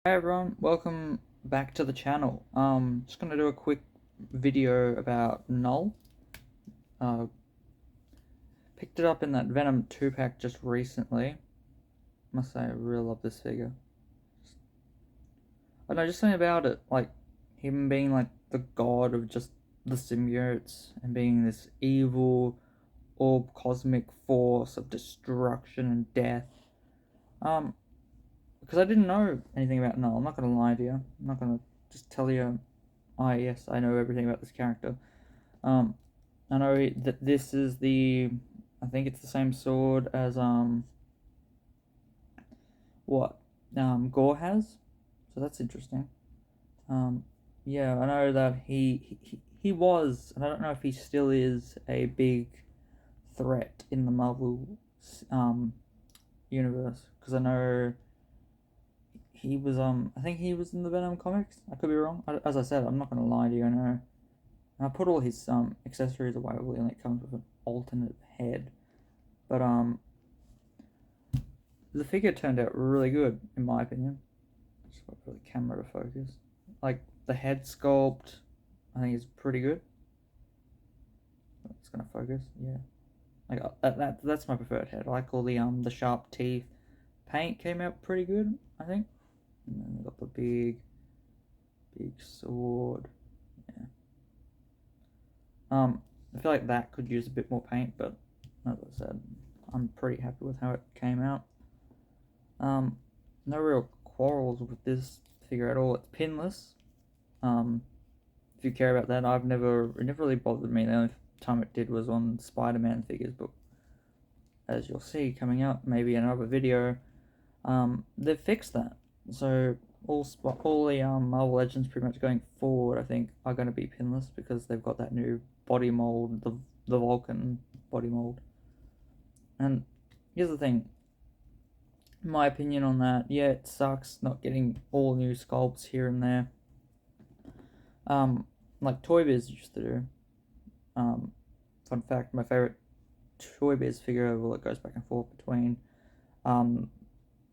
Hey everyone, welcome back to the channel. Just gonna do a quick video about Null. Uh, Picked it up in that Venom 2-pack just recently. Must say I really love this figure. I don't know, just something about it, like him being like the god of just the symbiotes and being this evil orb cosmic force of destruction and death. Because I didn't know anything about Null, I'm not gonna lie to you. I'm not gonna just tell you, yes, I know everything about this character. Um, I know that this is I think it's the same sword as what Gore has, so that's interesting. Um, yeah, I know that he was, and I don't know if he still is a big threat in the Marvel um universe, because I know he was I think he was in the Venom comics. I could be wrong. As I said, I'm not gonna lie to you. I know. And I put all his accessories away. It only comes with an alternate head. But the figure turned out really good, in my opinion. Just wait for the camera to focus. Like, the head sculpt, I think is pretty good. It's gonna focus, yeah. Like, that's my preferred head. I like all the sharp teeth. Paint came out pretty good, I think. And then we got the big sword. Yeah. I feel like that could use a bit more paint, but as I said, I'm pretty happy with how it came out. No real quarrels with this figure at all. It's pinless. If you care about that, it never really bothered me. The only time it did was on Spider-Man figures, but as you'll see coming up, maybe another video, they've fixed that. So all the Marvel Legends pretty much going forward, I think, are going to be pinless because they've got that new body mold, the Vulcan body mold. And here's the thing, my opinion on that, yeah, it sucks not getting all new sculpts here and there. Like Toy Biz used to do. Fun fact, my favorite Toy Biz figure, well, it goes back and forth between um,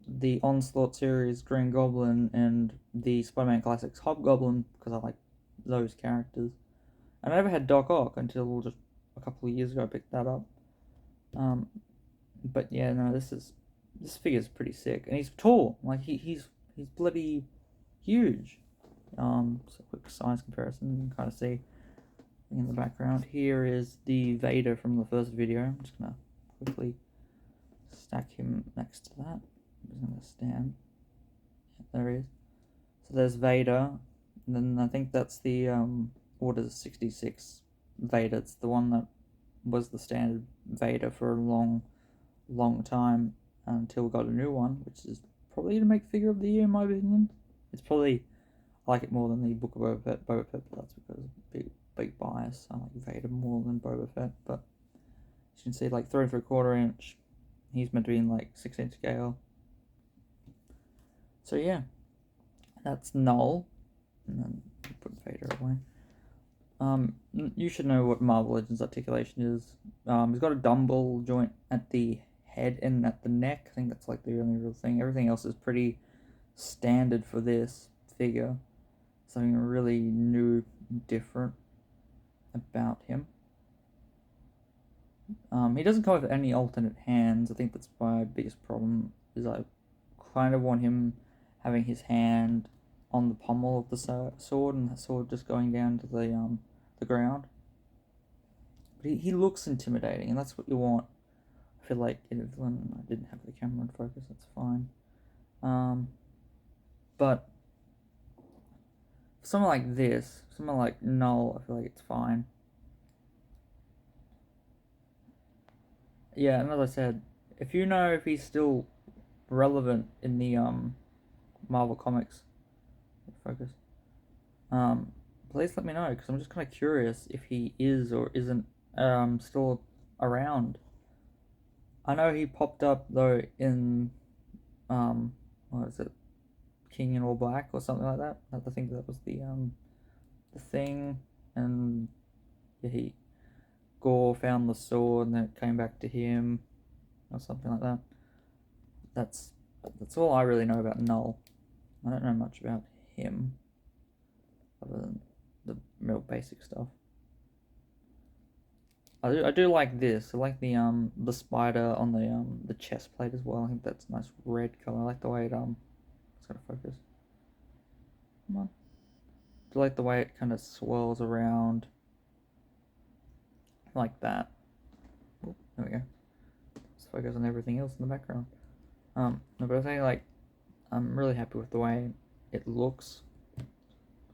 the Onslaught series Green Goblin and the Spider-Man Classics Hobgoblin, because I like those characters. And I never had Doc Ock until just a couple of years ago I picked that up. But yeah, no, this figure's pretty sick, and he's tall. Like he's bloody huge. So quick size comparison, you can kind of see in the background. Here is the Vader from the first video. I'm just gonna quickly stack him next to that. I'm just gonna stand. Yeah, there he is. So there's Vader, and then I think that's the Order 66 Vader. It's the one that was the standard Vader for a long time until we got a new one, which is probably to make figure of the year in my opinion. It's probably, I like it more than the Book of Boba Fett, but that's because of big bias. I like Vader more than Boba Fett, but as you can see, like 3 3/4 inch. He's meant to be in like 6-inch scale. So yeah, that's Null, and then put Vader away. You should know what Marvel Legends articulation is. He's got a dumbbell joint at the head and at the neck. I think that's like the only real thing. Everything else is pretty standard for this figure. Something really new, different about him. He doesn't come with any alternate hands. I think that's my biggest problem. Is I kind of want him having his hand on the pommel of the sword, and the sword just going down to the ground. But he looks intimidating, and that's what you want. I feel like in a villain, I didn't have the camera in focus. That's fine. But for someone like this, someone like Null, I feel like it's fine. Yeah, and as I said, if you know if he's still relevant in the Marvel comics, focus. Please let me know, because I'm just kind of curious if he is or isn't still around. I know he popped up though in what is it, King in All Black or something like that. I think that was the thing, and yeah, Gore found the sword and then it came back to him or something like that. That's all I really know about Null. I don't know much about him other than the real basic stuff. I do like this. I like the spider on the chest plate as well. I think that's a nice red color. I like the way it it's gotta focus. Come on. I like the way it kind of swirls around like that. Oh, there we go. Let's focus on everything else in the background. No, but I think like I'm really happy with the way it looks.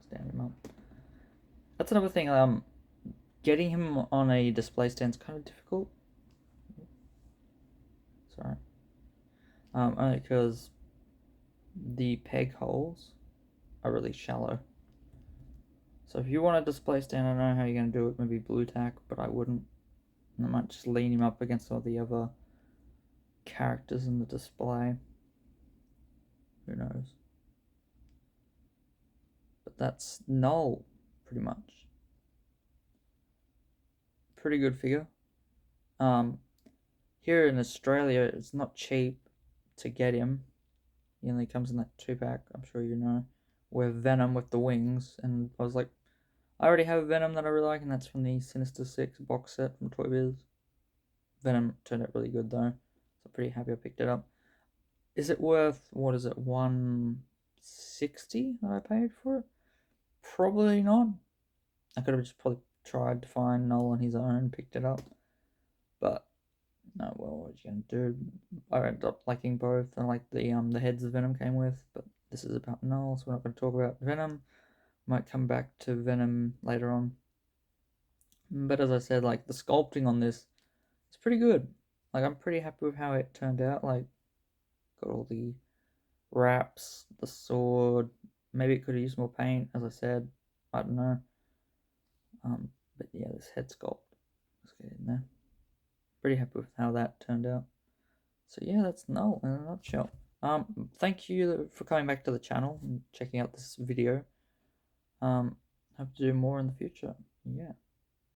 Stand him up. That's another thing. Getting him on a display stand is kind of difficult. Sorry. Only because the peg holes are really shallow. So if you want a display stand, I don't know how you're going to do it. Maybe blue tack, but I wouldn't. I might just lean him up against all the other characters in the display. Who knows? But that's Null, pretty much. Pretty good figure. Here in Australia, it's not cheap to get him. He only comes in that 2-pack, I'm sure you know, with Venom with the wings. And I was like, I already have a Venom that I really like, and that's from the Sinister Six box set from Toy Biz. Venom turned out really good though, so I'm pretty happy I picked it up. Is it worth, what is it, 160 that I paid for it? Probably not. I could have just probably tried to find Null on his own and picked it up. But no, well, what you gonna do? I ended up liking both. I like the heads the Venom came with, but this is about Null, so we're not going to talk about Venom. Might come back to Venom later on. But as I said, like the sculpting on this is pretty good. Like I'm pretty happy with how it turned out. Like got all the wraps, the sword. Maybe it could have used more paint, as I said. I don't know. But yeah, this head sculpt. Let's get in there. Pretty happy with how that turned out. So yeah, that's Null in a nutshell. Thank you for coming back to the channel and checking out this video. Hope to do more in the future. Yeah.